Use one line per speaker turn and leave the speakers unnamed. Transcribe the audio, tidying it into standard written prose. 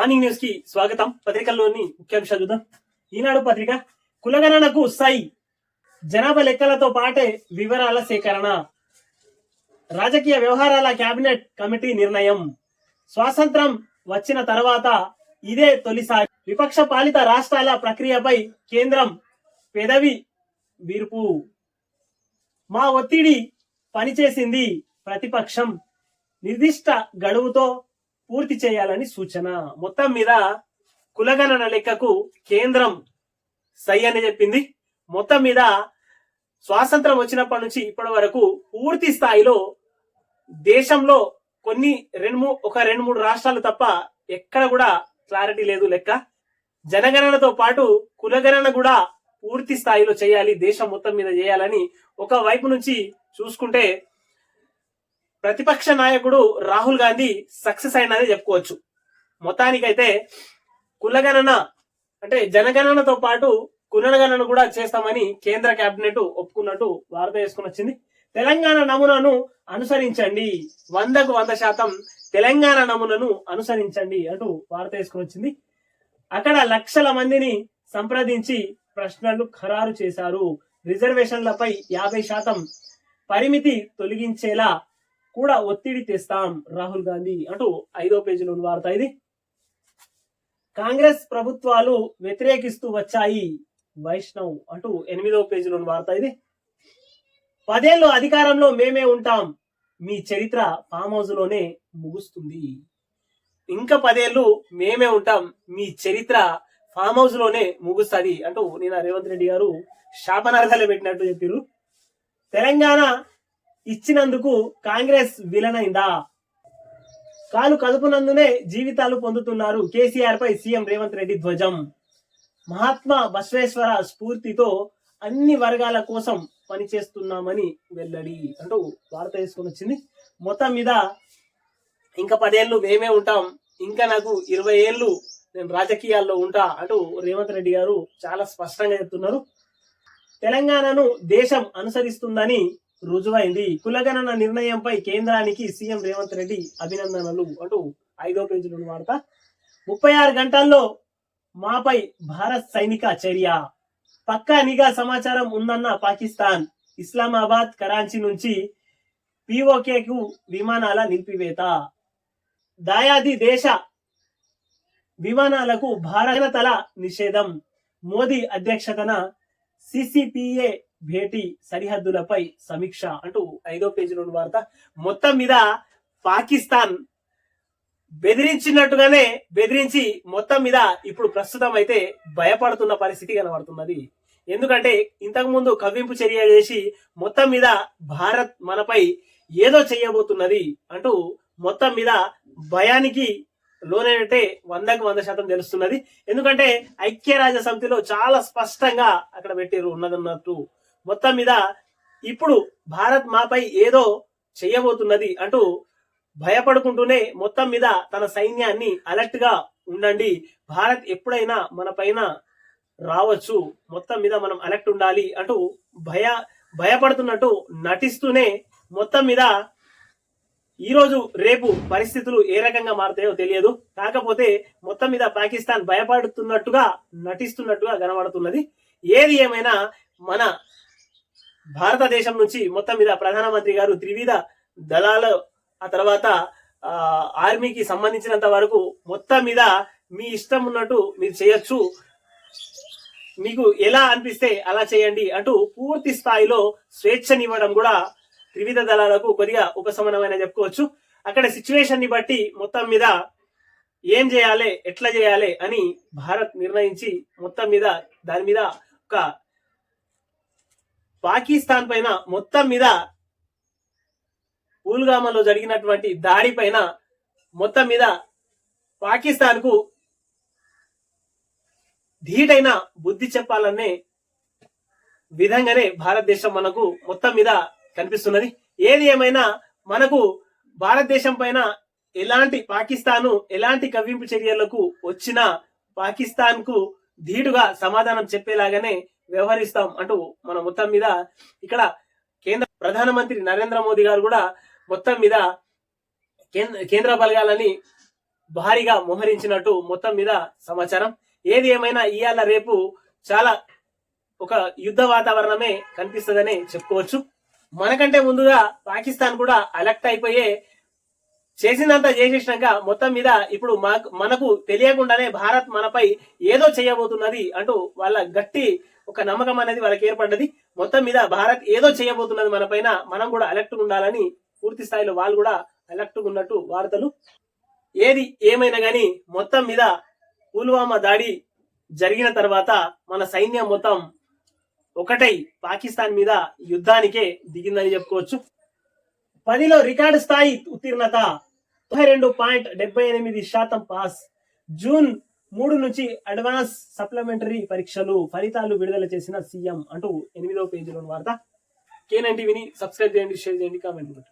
Morning news కి స్వాగతం. పత్రికల్లోని ముఖ్యాంశాలు చూద్దాం. ఈనాడు పత్రిక కులగణనకు సై, జనాభా లెక్కలతో పాటే వివరాల సేకరణ, రాజకీయ వ్యవహారాల కేబినెట్ కమిటీ నిర్ణయం, స్వాతంత్రం వచ్చిన తర్వాత ఇదే తొలిసారి, విపక్ష పాలిత రాష్ట్రాల ప్రక్రియపై కేంద్రం పెదవి విరుపు, మా ఒత్తిడి పనిచేసింది, ప్రతిపక్షం నిర్దిష్ట గడువుతో పూర్తి చేయాలని సూచన. మొత్తం మీద కులగణన లెక్కకు కేంద్రం సై అని చెప్పింది. మొత్తం మీద స్వాతంత్రం వచ్చినప్పటి నుంచి ఇప్పటి వరకు పూర్తి స్థాయిలో దేశంలో ఒక రెండు మూడు రాష్ట్రాలు తప్ప ఎక్కడ కూడా క్లారిటీ లేదు లెక్క. జనగణనతో పాటు కులగణన కూడా పూర్తి స్థాయిలో చేయాలి, దేశం మొత్తం మీద చేయాలని ఒక వైపు నుంచి చూసుకుంటే ప్రతిపక్ష నాయకుడు రాహుల్ గాంధీ సక్సెస్ అయినదే చెప్పుకోవచ్చు. మొత్తానికైతే కులగణన అంటే జనగణనతో పాటు కులగణన కూడా చేస్తామని కేంద్ర కేబినెట్ ఒప్పుకున్నట్టు వార్త చేసుకుని వచ్చింది. తెలంగాణ నమూనాను అనుసరించండి, 100% తెలంగాణ నమూనాను అనుసరించండి అంటూ వార్త వేసుకుని వచ్చింది. అక్కడ లక్షల మందిని సంప్రదించి ప్రశ్నలు ఖరారు చేశారు. రిజర్వేషన్లపై 50% పరిమితి తొలగించేలా కూడా ఒత్తిడి తెస్తాం రాహుల్ గాంధీ అంటూ 5వ పేజీలోని వార్త ఇది. కాంగ్రెస్ ప్రభుత్వాలు వ్యతిరేకిస్తూ వచ్చాయి వైష్ణవ్ అంటూ 8వ పేజీలోని వార్త ఇది. 10 ఏళ్ళు అధికారంలో మేమే ఉంటాం, మీ చరిత్ర ఫామ్ హౌస్ లోనే ముగుస్తుంది. ఇంకా 10 ఏళ్ళు మేమే ఉంటాం, మీ చరిత్ర ఫామ్ హౌస్ లోనే ముగుస్తుంది అంటూ నిన్న రేవంత్ రెడ్డి గారు శాపనార్థాలు పెట్టినట్టు చెప్పారు. తెలంగాణ ఇచ్చినందుకు కాంగ్రెస్ విలనైందా? కాలు కదుపునందునే జీవితాలు పొందుతున్నారు, కేసీఆర్ పై సీఎం రేవంత్ రెడ్డి ధ్వజం. మహాత్మా బసవేశ్వర స్ఫూర్తితో అన్ని వర్గాల కోసం పనిచేస్తున్నామని వెల్లడి అంటూ వార్త వేసుకొని వచ్చింది. మొత్తం మీద ఇంకా 10 ఏళ్ళు మేమే ఉంటాం, ఇంకా నాకు 20 ఏళ్ళు నేను రాజకీయాల్లో ఉంటా అంటూ రేవంత్ రెడ్డి గారు చాలా స్పష్టంగా చెప్తున్నారు. తెలంగాణను దేశం అనుసరిస్తుందని రుజువైంది. కులగణన నిర్ణయంపై కేంద్రానికి సీఎం రేవంత్ రెడ్డి అభినందనలు అంటూ 5వ పేజీలో వార్త. 36 గంటల్లో మాపై భారత్ సైనిక చర్య, పక్కా నిఘా సమాచారం ఉందన్న పాకిస్తాన్. ఇస్లామాబాద్, కరాచీ నుంచి పిఓకేకు విమానాల నిలిపివేత, దాయాది దేశ విమానాలకు భారతల నిషేధం, మోదీ అధ్యక్షతన సిసిపిఏ భేటీ, సరిహద్దులపై సమీక్ష అంటూ 5వ పేజీలో వార్త. మొత్తం మీద పాకిస్తాన్ బెదిరించినట్టుగానే బెదిరించి మొత్తం మీద ఇప్పుడు ప్రస్తుతం అయితే భయపడుతున్న పరిస్థితి కనబడుతున్నది. ఎందుకంటే ఇంతకు ముందు కవ్వింపు చర్య చేసి మొత్తం మీద భారత్ మనపై ఏదో చేయబోతున్నది అంటూ మొత్తం మీద భయానికి లోనైనట్టే 100% తెలుస్తున్నది. ఎందుకంటే ఐక్యరాజ్య సమితిలో చాలా స్పష్టంగా అక్కడ పెట్టారు ఉన్నదన్నట్టు. మొత్తం మీద ఇప్పుడు భారత్ మాపై ఏదో చేయబోతున్నది అంటూ భయపడుకుంటూనే మొత్తం మీద తన సైన్యాన్ని అలర్ట్ గా ఉండండి, భారత్ ఎప్పుడైనా మన పైన రావచ్చు, మొత్తం మీద మనం అలర్ట్ ఉండాలి అంటూ భయపడుతున్నట్టు నటిస్తూనే మొత్తం మీద ఈ రోజు రేపు పరిస్థితులు ఏ రకంగా మారుతాయో తెలియదు. కాకపోతే మొత్తం మీద పాకిస్తాన్ భయపడుతున్నట్టుగా నటిస్తున్నట్టుగా కనబడుతున్నది. ఏది ఏమైనా మన భారతదేశం నుంచి మొత్తం మీద ప్రధానమంత్రి గారు త్రివిధ దళాలు, ఆ తర్వాత ఆర్మీకి సంబంధించినంత వరకు మొత్తం మీద మీ ఇష్టం ఉన్నట్టు మీరు చేయొచ్చు, మీకు ఎలా అనిపిస్తే అలా చేయండి అంటూ పూర్తి స్థాయిలో స్వేచ్ఛనివ్వడం కూడా త్రివిధ దళాలకు కొద్దిగా ఉపశమనమైన చెప్పుకోవచ్చు. అక్కడ సిచ్యువేషన్ ని బట్టి మొత్తం మీద ఏం చేయాలి, ఎట్లా చేయాలి అని భారత్ నిర్ణయించి మొత్తం మీద దాని మీద ఒక పాకిస్తాన్ పైన మొత్తం మీద పుల్వామాలో జరిగినటువంటి దాడి పైన మొత్తం మీద పాకిస్తాన్ కు ధీటైన బుద్ధి చెప్పాలనే విధంగానే భారతదేశం మనకు మొత్తం మీద కనిపిస్తున్నది. ఏది ఏమైనా మనకు భారతదేశం పైన ఎలాంటి కవ్వింపు చర్యలకు వచ్చినా పాకిస్తాన్ కు ధీటుగా సమాధానం చెప్పేలాగానే వ్యవహరిస్తాం అంటూ మనం మొత్తం మీద ఇక్కడ కేంద్ర ప్రధానమంత్రి నరేంద్ర మోదీ గారు కూడా మొత్తం మీద కేంద్ర బలగాలని భారీగా మోహరించినట్టు మొత్తం మీద సమాచారం. ఏది ఏమైనా ఇవాళ రేపు చాలా ఒక యుద్ధ వాతావరణమే కనిపిస్తుందనే చెప్పుకోవచ్చు. మనకంటే ముందుగా పాకిస్తాన్ కూడా అలర్ట్ అయిపోయే చేసినంత చేసేసినాక మొత్తం మీద ఇప్పుడు మనకు తెలియకుండానే భారత్ మనపై ఏదో చేయబోతున్నది అంటూ వాళ్ళ గట్టి ఒక నమ్మకం అనేది వాళ్ళకి ఏర్పడ్డది. మొత్తం మీద భారత్ ఏదో చేయబోతున్నది మన పైన, మనం కూడా అలర్ట్ ఉండాలని పూర్తి స్థాయిలో వాళ్ళు కూడా అలర్ట్ ఉన్నట్టు వార్తలు. ఏది ఏమైనా గాని మొత్తం మీద పుల్వామా దాడి జరిగిన తర్వాత మన సైన్యం మొత్తం ఒకటై పాకిస్తాన్ మీద యుద్ధానికే దిగిందని చెప్పుకోవచ్చు. 10లో రికార్డు స్థాయి ఉత్తీర్ణత 92.78% పాస్. జూన్ 3 నుంచి అడ్వాన్స్ సప్లిమెంటరీ పరీక్షలు ఫలితాలు విడుదల చేసిన సీఎం అంటూ 8వ పేజీలోని వార్త. K9 టీవీని సబ్స్క్రైబ్ చేయండి, షేర్ చేయండి, కామెంట్ చేయండి.